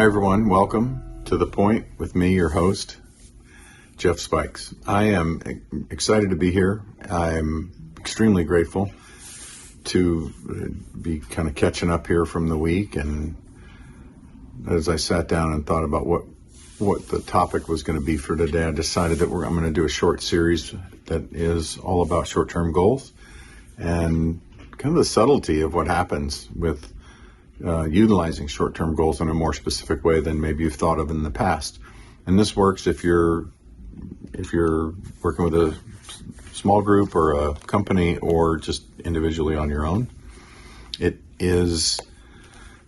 Hi everyone, welcome to The Point with me, your host, Jeff Spikes. I am excited to be here. I'm extremely grateful to be kind of catching up here from the week, and as I sat down and thought about what the topic was going to be for today, I decided that I'm going to do a short series that is all about short-term goals and kind of the subtlety of what happens with utilizing short-term goals in a more specific way than maybe you've thought of in the past. And this works if you're working with a small group or a company or just individually on your own. It is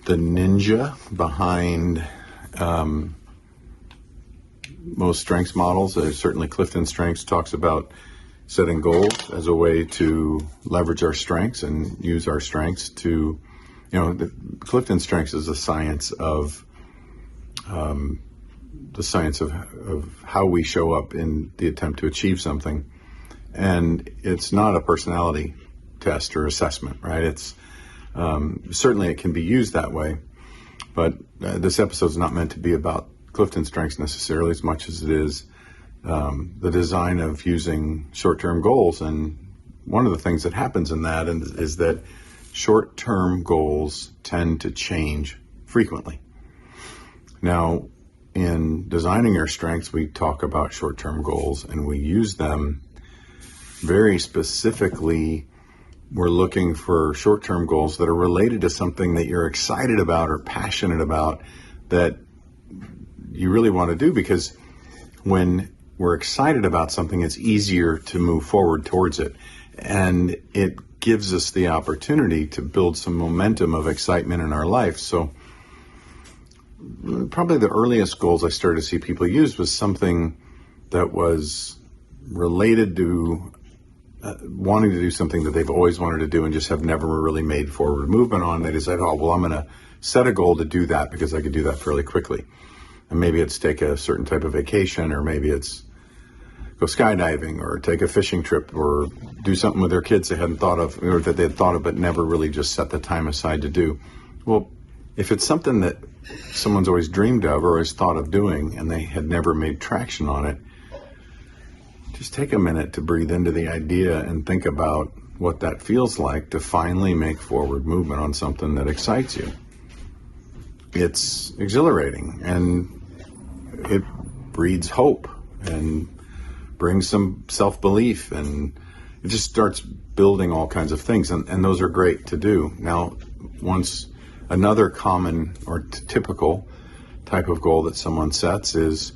the ninja behind most strengths models. Certainly Clifton Strengths talks about setting goals as a way to leverage our strengths and use our strengths to, the Clifton Strengths is the science of how we show up in the attempt to achieve something. And it's not a personality test or assessment, right? It's certainly it can be used that way, but this episode is not meant to be about Clifton Strengths necessarily as much as it is the design of using short-term goals. And one of the things that happens in that is that short-term goals tend to change frequently. Now, in designing our strengths, we talk about short-term goals and we use them very specifically. We're looking for short-term goals that are related to something that you're excited about or passionate about that you really want to do, because when we're excited about something, it's easier to move forward towards it. And it gives us the opportunity to build some momentum of excitement in our life. So probably the earliest goals I started to see people use was something that was related to wanting to do something that they've always wanted to do and just have never really made forward movement on. They decide, I'm going to set a goal to do that because I could do that fairly quickly. And maybe it's take a certain type of vacation, or maybe it's go skydiving, or take a fishing trip, or do something with their kids they hadn't thought of, or that they had thought of but never really just set the time aside to do. Well, if it's something that someone's always dreamed of or always thought of doing and they had never made traction on it, just take a minute to breathe into the idea and think about what that feels like to finally make forward movement on something that excites you. It's exhilarating, and it breeds hope and brings some self-belief, and it just starts building all kinds of things, and those are great to do. Now, once another common or typical type of goal that someone sets is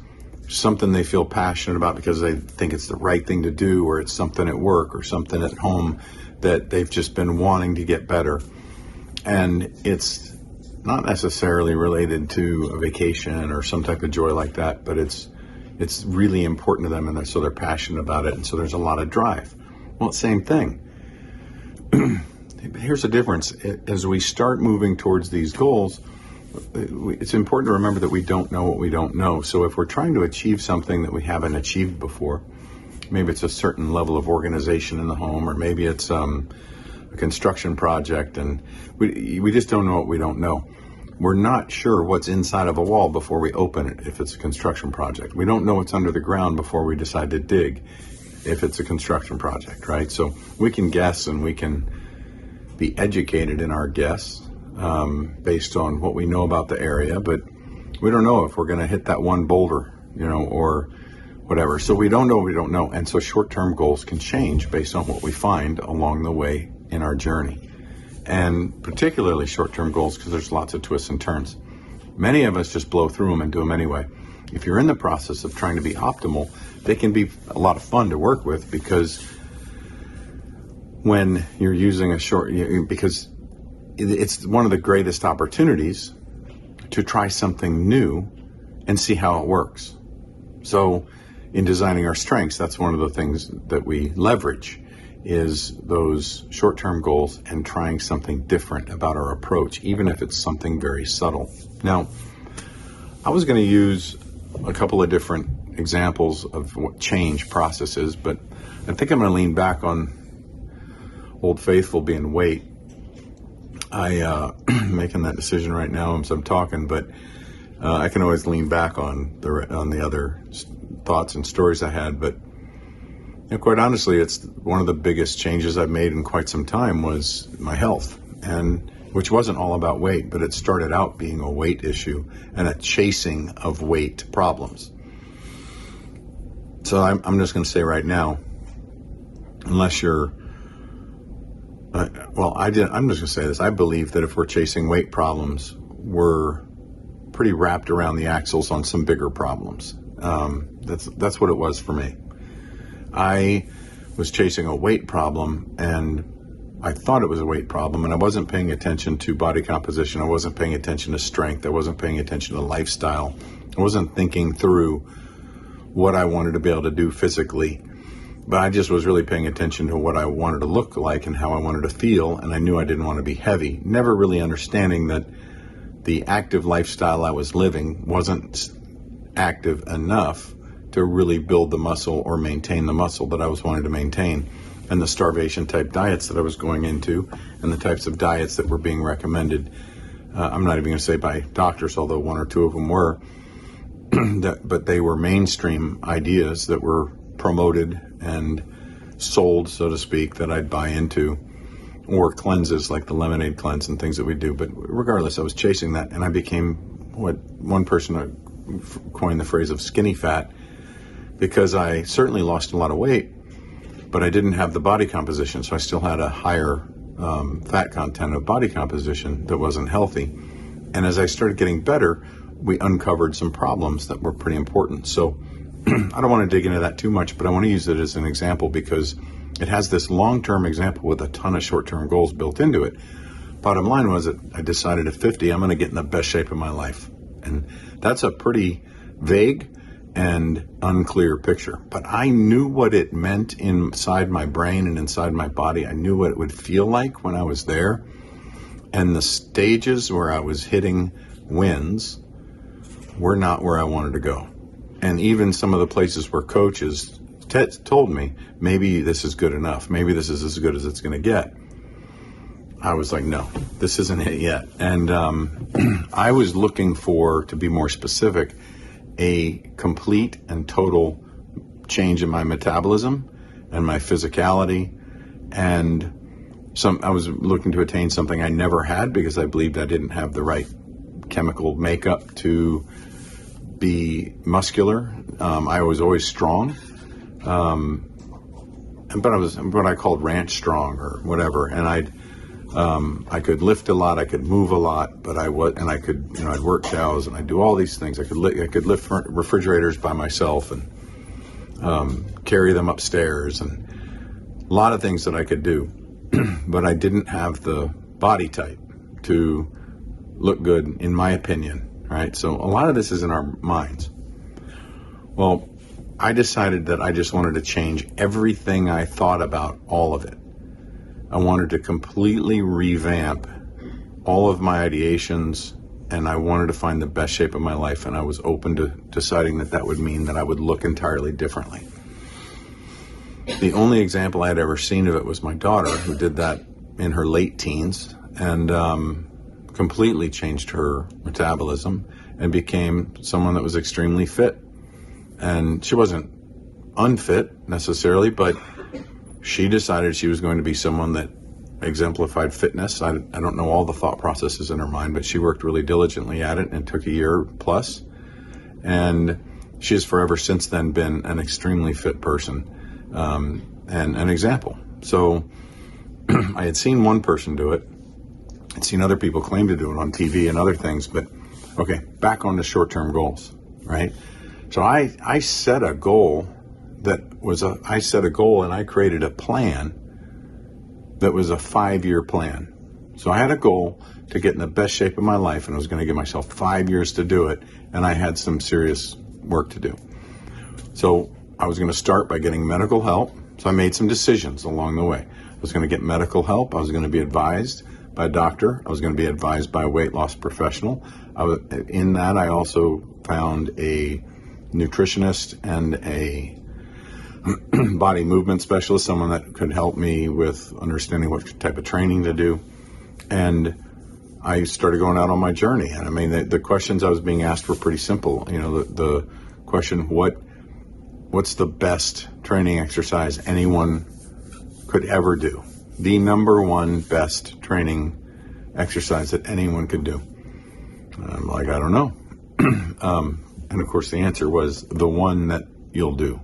something they feel passionate about because they think it's the right thing to do, or it's something at work or something at home that they've just been wanting to get better. And it's not necessarily related to a vacation or some type of joy like that, but it's really important to them, and so they're passionate about it, and so there's a lot of drive. Well, same thing. Here's the difference. As we start moving towards these goals, it's important to remember that we don't know what we don't know. So if we're trying to achieve something that we haven't achieved before, maybe it's a certain level of organization in the home, or maybe it's a construction project, and we just don't know what we don't know. We're not sure what's inside of a wall before we open it if it's a construction project. We don't know what's under the ground before we decide to dig if it's a construction project, right? So we can guess, and we can be educated in our guess based on what we know about the area, but we don't know if we're going to hit that one boulder, or whatever. So we don't know what we don't know. And so short-term goals can change based on what we find along the way in our journey. And particularly short-term goals, because there's lots of twists and turns. Many of us just blow through them and do them anyway. If you're in the process of trying to be optimal, they can be a lot of fun to work with, because when you're using because it's one of the greatest opportunities to try something new and see how it works. So in designing our strengths, that's one of the things that we leverage, is those short-term goals and trying something different about our approach, even if it's something very subtle. Now, I was going to use a couple of different examples of what change process is, but I think I'm going to lean back on Old Faithful being weight. I making that decision right now as I'm talking, but I can always lean back on the other thoughts and stories I had, but quite honestly, it's one of the biggest changes I've made in quite some time was my health, and which wasn't all about weight, but it started out being a weight issue and a chasing of weight problems. So I'm just going to say right now, unless you're, I'm just going to say this. I believe that if we're chasing weight problems, we're pretty wrapped around the axles on some bigger problems. That's what it was for me. I was chasing a weight problem, and I thought it was a weight problem, and I wasn't paying attention to body composition. I wasn't paying attention to strength. I wasn't paying attention to lifestyle. I wasn't thinking through what I wanted to be able to do physically, but I just was really paying attention to what I wanted to look like and how I wanted to feel, and I knew I didn't want to be heavy, never really understanding that the active lifestyle I was living wasn't active enough to really build the muscle or maintain the muscle that I was wanting to maintain. And the starvation type diets that I was going into, and the types of diets that were being recommended, I'm not even going to say by doctors, although one or two of them were, but they were mainstream ideas that were promoted and sold, so to speak, that I'd buy into, or cleanses like the lemonade cleanse and things that we do. But regardless, I was chasing that, and I became what one person coined the phrase of skinny fat, because I certainly lost a lot of weight, but I didn't have the body composition, so I still had a higher fat content of body composition that wasn't healthy. And as I started getting better, we uncovered some problems that were pretty important. So I don't want to dig into that too much, but I want to use it as an example because it has this long-term example with a ton of short-term goals built into it. Bottom line was that I decided at 50, I'm going to get in the best shape of my life. And that's a pretty vague and unclear picture, but I knew what it meant inside my brain and inside my body. I knew what it would feel like when I was there, and the stages where I was hitting wins were not where I wanted to go. And even some of the places where coaches told me, maybe this is good enough, maybe this is as good as it's going to get, I was like, no, this isn't it yet. And I was looking for, to be more specific, a complete and total change in my metabolism and my physicality, and I was looking to attain something I never had because I believed I didn't have the right chemical makeup to be muscular. I was always strong, but I was what I called ranch strong or whatever, and I could lift a lot, I could move a lot, but I'd work cows and I'd do all these things. I could lift refrigerators by myself and carry them upstairs, and a lot of things that I could do, but I didn't have the body type to look good, in my opinion, right? So a lot of this is in our minds. Well, I decided that I just wanted to change everything I thought about, all of it. I wanted to completely revamp all of my ideations, and I wanted to find the best shape of my life, and I was open to deciding that would mean that I would look entirely differently. The only example I had ever seen of it was my daughter, who did that in her late teens and completely changed her metabolism and became someone that was extremely fit. And she wasn't unfit necessarily, but she decided she was going to be someone that exemplified fitness. I don't know all the thought processes in her mind, but she worked really diligently at it and took a year plus. And she has forever since then been an extremely fit person and an example. So I had seen one person do it. I'd seen other people claim to do it on TV and other things, but okay, back on to short-term goals, right? So I set a goal and I created a plan that was a 5-year plan. So I had a goal to get in the best shape of my life, and I was going to give myself 5 years to do it, and I had some serious work to do. So I was going to start by getting medical help. So I made some decisions along the way. I was going to get medical help. I was going to be advised by a doctor. I was going to be advised by a weight loss professional. In that, I also found a nutritionist and a body movement specialist, someone that could help me with understanding what type of training to do. And I started going out on my journey. And I mean, the questions I was being asked were pretty simple. You know, the question, what's the best training exercise anyone could ever do? The number one best training exercise that anyone could do. And I'm like, I don't know. And of course the answer was the one that you'll do.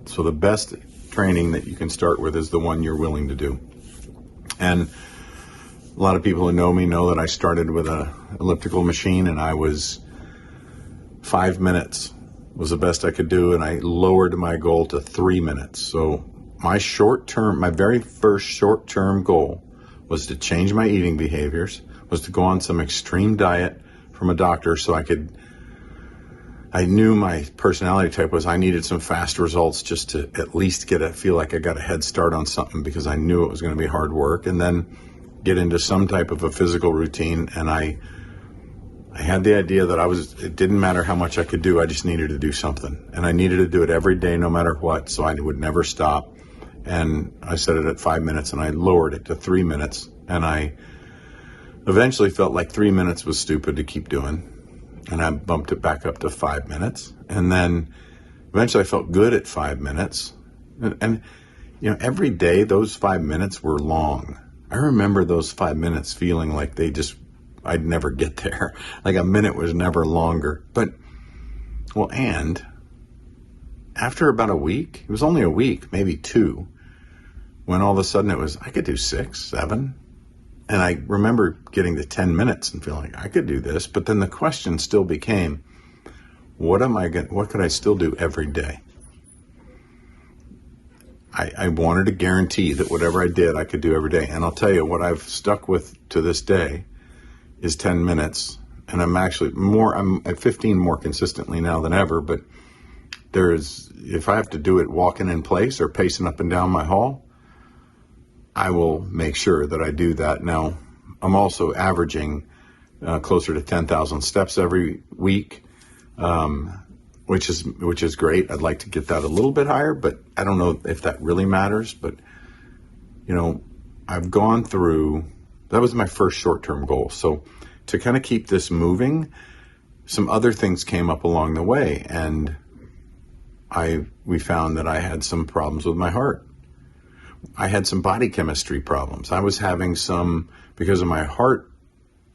So the best training that you can start with is the one you're willing to do. And a lot of people who know me know that I started with an elliptical machine, and I was 5 minutes was the best I could do, and I lowered my goal to 3 minutes. So my very first short-term goal was to change my eating behaviors, was to go on some extreme diet from a doctor so I knew my personality type was I needed some fast results just to at least feel like I got a head start on something, because I knew it was going to be hard work, and then get into some type of a physical routine. And I had the idea that it didn't matter how much I could do, I just needed to do something. And I needed to do it every day, no matter what, so I would never stop. And I set it at 5 minutes, and I lowered it to 3 minutes. And I eventually felt like 3 minutes was stupid to keep doing. And I bumped it back up to 5 minutes. And then eventually I felt good at 5 minutes. And you know, every day those 5 minutes were long. I remember those 5 minutes feeling like I'd never get there. Like a minute was never longer. And after about a week, it was only a week, maybe 2, when all of a sudden I could do 6, 7. And I remember getting to 10 minutes and feeling like I could do this. But then the question still became, what could I still do every day? I wanted to guarantee that whatever I did, I could do every day. And I'll tell you what I've stuck with to this day is 10 minutes. And I'm at 15 more consistently now than ever. But if I have to do it walking in place or pacing up and down my hall, I will make sure that I do that. Now, I'm also averaging closer to 10,000 steps every week, which is great. I'd like to get that a little bit higher, but I don't know if that really matters. But, you know, I've gone through, that was my first short-term goal. So to kind of keep this moving, some other things came up along the way, and we found that I had some problems with my heart. I had some body chemistry problems. I was having because of my heart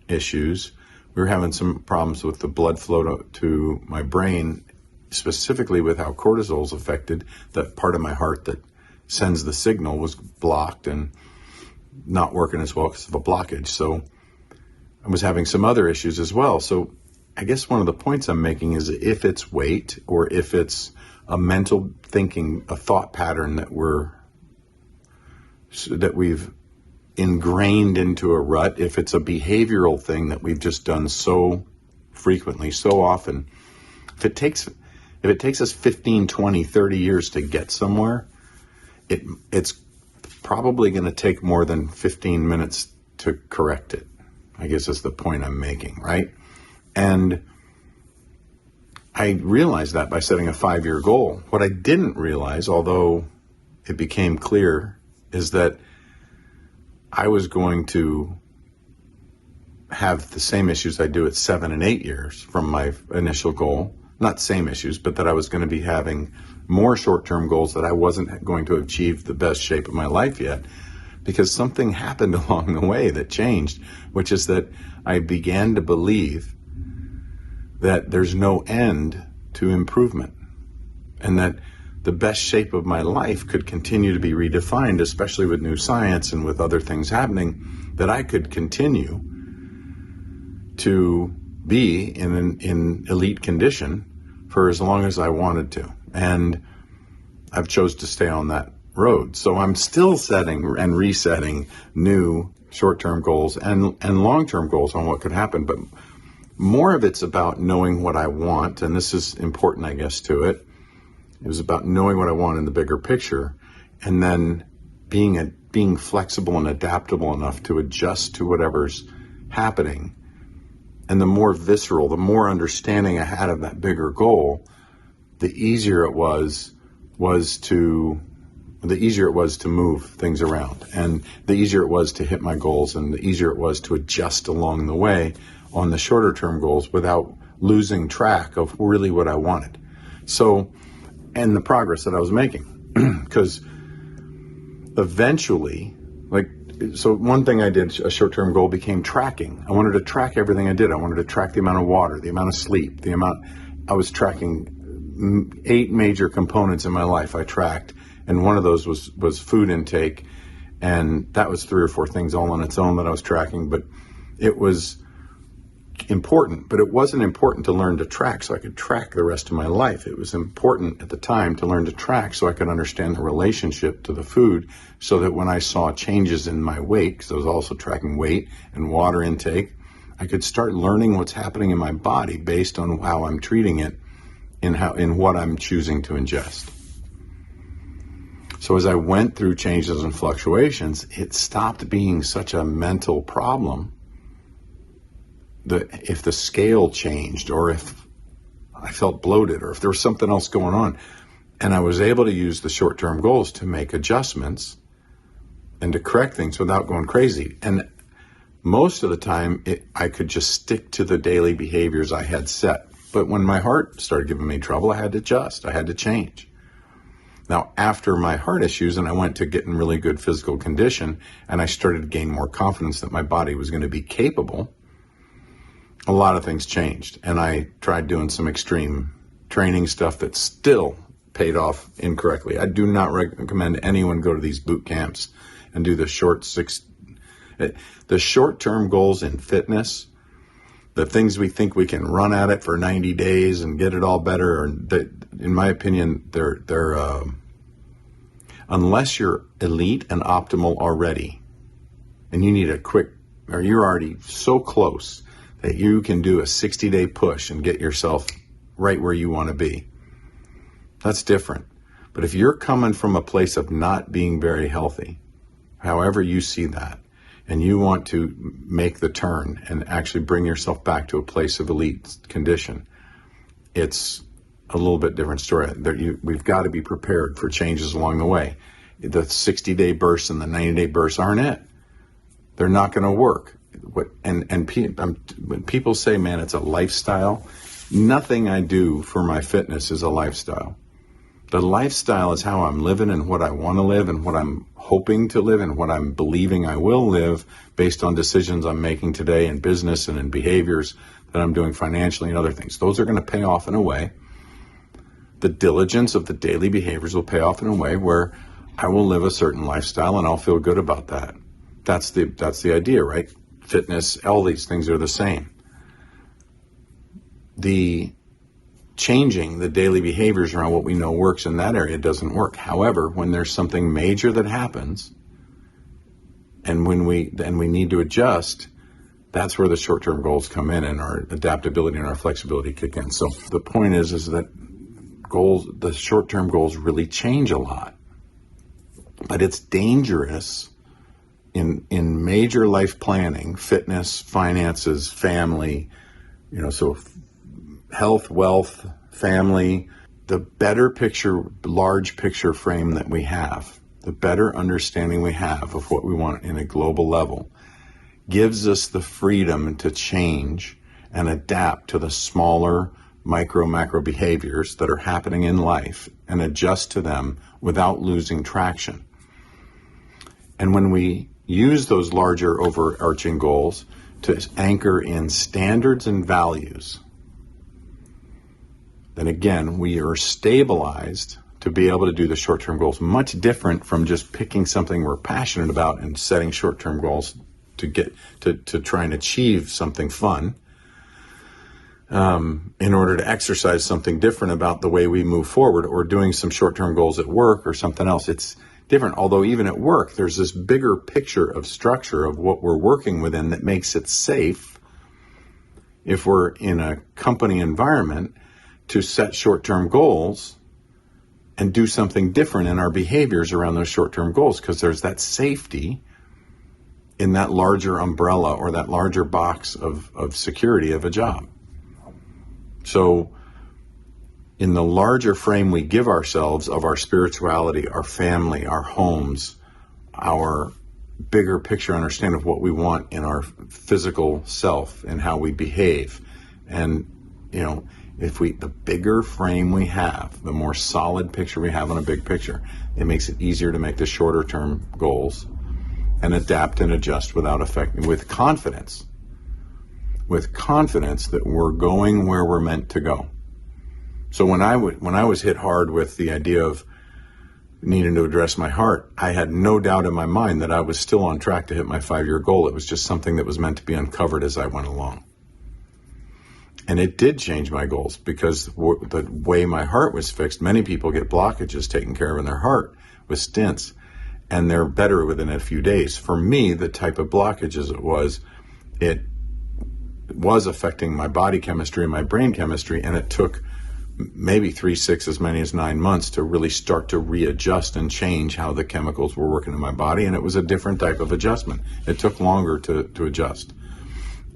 issues, we were having some problems with the blood flow to my brain, specifically with how cortisol's affected. That part of my heart that sends the signal was blocked and not working as well because of a blockage. So I was having some other issues as well. So I guess one of the points I'm making is, if it's weight, or if it's a mental thinking, a thought pattern that we've ingrained into a rut, if it's a behavioral thing that we've just done so frequently, so often, if it takes us 15, 20, 30 years to get somewhere, it's probably going to take more than 15 minutes to correct it, I guess is the point I'm making, right? And I realized that by setting a 5-year goal. What I didn't realize, although it became clear, is that I was going to have the same issues I do at 7 and 8 years from my initial goal. Not same issues, but that I was going to be having more short-term goals, that I wasn't going to achieve the best shape of my life yet, because something happened along the way that changed, which is that I began to believe that there's no end to improvement, and that the best shape of my life could continue to be redefined, especially with new science and with other things happening, that I could continue to be in elite condition for as long as I wanted to. And I've chose to stay on that road. So I'm still setting and resetting new short-term goals and long-term goals on what could happen. But more of it's about knowing what I want. And this is important, I guess, to it. It was about knowing what I want in the bigger picture, and then being flexible and adaptable enough to adjust to whatever's happening. And the more visceral, the more understanding I had of that bigger goal, the easier it was to the easier it was to move things around, and the easier it was to hit my goals, and the easier it was to adjust along the way on the shorter term goals without losing track of really what I wanted. So, and the progress that I was making, because eventually, so one thing I did, a short-term goal became tracking. I wanted to track everything I did. I wanted to track the amount of water, the amount of sleep, I was tracking 8 major components in my life I tracked. And one of those was food intake. And that was 3 or 4 things all on its own that I was tracking. But it was important, but it wasn't important to learn to track so I could track the rest of my life. It was important at the time to learn to track so I could understand the relationship to the food, so that when I saw changes in my weight, because I was also tracking weight and water intake, I could start learning what's happening in my body based on how I'm treating it in what I'm choosing to ingest. So as I went through changes and fluctuations, it stopped being such a mental problem. If the scale changed, or if I felt bloated, or if there was something else going on, and I was able to use the short-term goals to make adjustments and to correct things without going crazy. And most of the time, I could just stick to the daily behaviors I had set. But when my heart started giving me trouble, I had to adjust. I had to change. Now, after my heart issues, and I went to get in really good physical condition, and I started to gain more confidence that my body was going to be capable, a lot of things changed. And I tried doing some extreme training stuff that still paid off incorrectly. I do not recommend anyone go to these boot camps and do the short-term goals in fitness. The things we think we can run at it for 90 days and get it all better, in my opinion, they're unless you're elite and optimal already, and you need you're already so close that you can do a 60-day push and get yourself right where you want to be. That's different. But if you're coming from a place of not being very healthy, however you see that, and you want to make the turn and actually bring yourself back to a place of elite condition, it's a little bit different story. We've got to be prepared for changes along the way. The 60-day bursts and the 90-day bursts aren't it. They're not going to work. When people say, man, it's a lifestyle, nothing I do for my fitness is a lifestyle. The lifestyle is how I'm living and what I want to live and what I'm hoping to live and what I'm believing I will live based on decisions I'm making today in business and in behaviors that I'm doing financially and other things. Those are going to pay off in a way. The diligence of the daily behaviors will pay off in a way where I will live a certain lifestyle and I'll feel good about that. That's the idea, right? Fitness, all these things are the same. The changing the daily behaviors around what we know works in that area doesn't work. However, when there's something major that happens and when we need to adjust, that's where the short-term goals come in and our adaptability and our flexibility kick in. So the point is that the short-term goals really change a lot, but it's dangerous in major life planning, fitness, finances, family, so health, wealth, family, the better picture, large picture frame that we have, the better understanding we have of what we want in a global level, gives us the freedom to change and adapt to the smaller micro, macro behaviors that are happening in life and adjust to them without losing traction. And when we use those larger overarching goals to anchor in standards and values, then again, we are stabilized to be able to do the short-term goals. Much different from just picking something we're passionate about and setting short-term goals to get to try and achieve something fun in order to exercise something different about the way we move forward, or doing some short-term goals at work or something else. It's different. Although even at work, there's this bigger picture of structure of what we're working within that makes it safe if we're in a company environment to set short-term goals and do something different in our behaviors around those short-term goals, because there's that safety in that larger umbrella or that larger box of security of a job. So in the larger frame we give ourselves of our spirituality, our family, our homes, our bigger picture understanding of what we want in our physical self and how we behave. And, the bigger frame we have, the more solid picture we have on a big picture, it makes it easier to make the shorter term goals and adapt and adjust with confidence that we're going where we're meant to go. So when I was hit hard with the idea of needing to address my heart, I had no doubt in my mind that I was still on track to hit my 5-year goal. It was just something that was meant to be uncovered as I went along. And it did change my goals, because the way my heart was fixed, many people get blockages taken care of in their heart with stents, and they're better within a few days. For me, the type of blockages it was affecting my body chemistry and my brain chemistry, and it took maybe 3, 6, as many as 9 months to really start to readjust and change how the chemicals were working in my body. And it was a different type of adjustment. It took longer to adjust.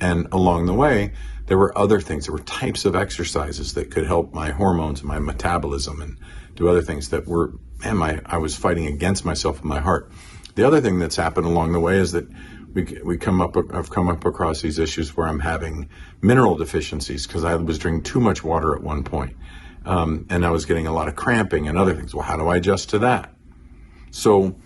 And along the way, there were other things. There were types of exercises that could help my hormones and my metabolism and do other things that were, I was fighting against myself in my heart. The other thing that's happened along the way is that I've come up across these issues where I'm having mineral deficiencies because I was drinking too much water at one point. And I was getting a lot of cramping and other things. Well, how do I adjust to that? So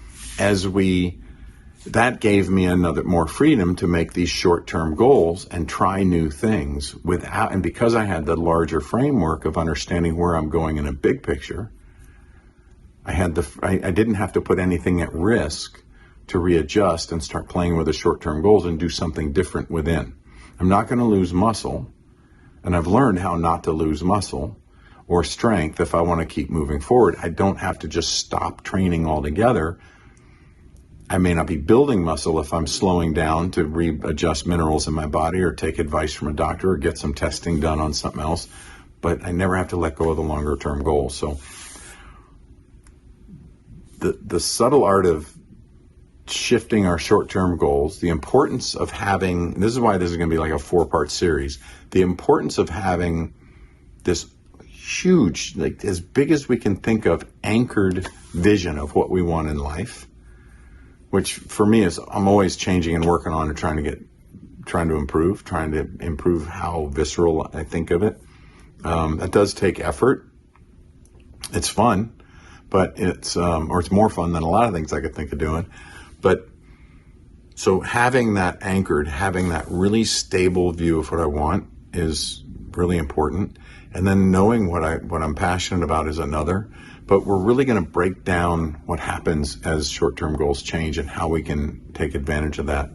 that gave me more freedom to make these short-term goals and try new things and because I had the larger framework of understanding where I'm going in a big picture, I didn't have to put anything at risk to readjust and start playing with the short-term goals and do something different within. I'm not going to lose muscle, and I've learned how not to lose muscle or strength if I want to keep moving forward. I don't have to just stop training altogether. I may not be building muscle if I'm slowing down to readjust minerals in my body or take advice from a doctor or get some testing done on something else, but I never have to let go of the longer-term goals. So the subtle art of shifting our short-term goals, the importance of having, this is why this is going to be like a 4-part series, the importance of having this huge, like as big as we can think of, anchored vision of what we want in life, which for me is I'm always changing and working on and trying to improve how visceral I think of it. That does take effort. It's fun, but it's more fun than a lot of things I could think of doing. But so having that anchored, having that really stable view of what I want is really important. And then knowing what I'm passionate about is another. But we're really going to break down what happens as short-term goals change and how we can take advantage of that.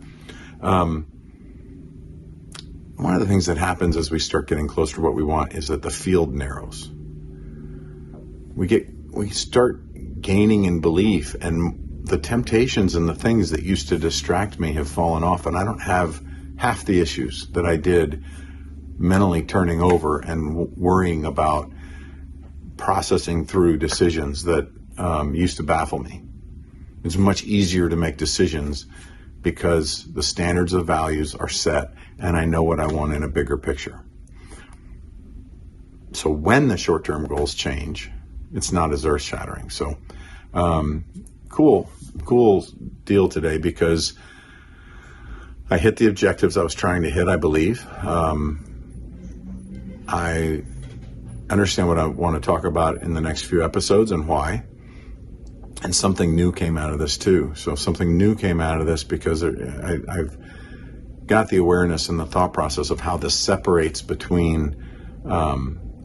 One of the things that happens as we start getting closer to what we want is that the field narrows. We start gaining in belief, and the temptations and the things that used to distract me have fallen off, and I don't have half the issues that I did mentally turning over and worrying about processing through decisions that used to baffle me. It's much easier to make decisions because the standards of values are set and I know what I want in a bigger picture. So when the short-term goals change, it's not as earth-shattering. So cool deal today, because I hit the objectives I was trying to hit, I believe. I understand what I want to talk about in the next few episodes and why. And something new came out of this too. So something new came out of this because I've got the awareness and the thought process of how this separates between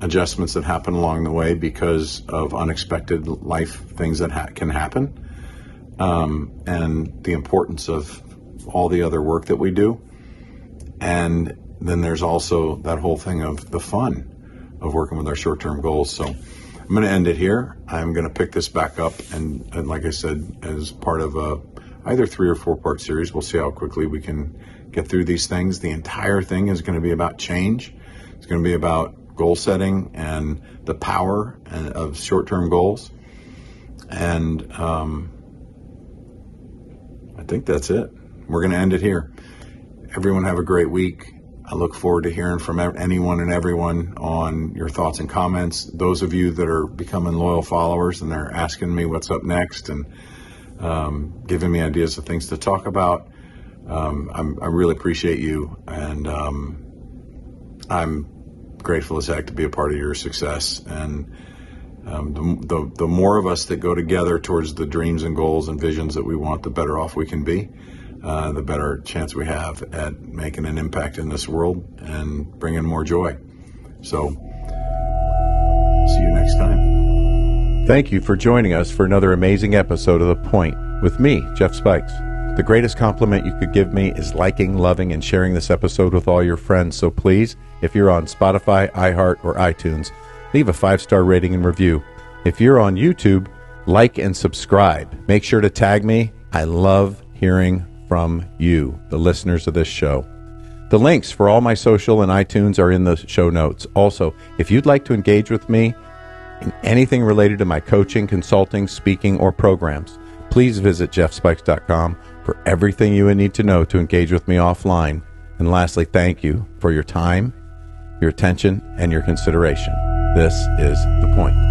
adjustments that happen along the way because of unexpected life things that can happen, and the importance of all the other work that we do. And then there's also that whole thing of the fun of working with our short-term goals. So I'm going to end it here. I'm going to pick this back up, and like I said, as part of either 3 or 4-part series. We'll see how quickly we can get through these things. The entire thing is going to be about change. It's going to be about goal setting and the power of short-term goals. And I think that's it. We're going to end it here. Everyone have a great week. I look forward to hearing from anyone and everyone on your thoughts and comments. Those of you that are becoming loyal followers and they're asking me what's up next and giving me ideas of things to talk about, I really appreciate you, and I'm grateful as heck to be a part of your success. And the more of us that go together towards the dreams and goals and visions that we want, the better off we can be. The better chance we have at making an impact in this world and bringing more joy. So, see you next time. Thank you for joining us for another amazing episode of The Point with me, Jeff Spikes. The greatest compliment you could give me is liking, loving, and sharing this episode with all your friends. So please, if you're on Spotify, iHeart, or iTunes, leave a 5-star rating and review. If you're on YouTube, like and subscribe. Make sure to tag me. I love hearing from you, the listeners of this show. The links for all my social and iTunes are in the show notes. Also, if you'd like to engage with me in anything related to my coaching, consulting, speaking, or programs, please visit jeffspikes.com for everything you would need to know to engage with me offline. And lastly, thank you for your time, your attention, and your consideration. This is The Point.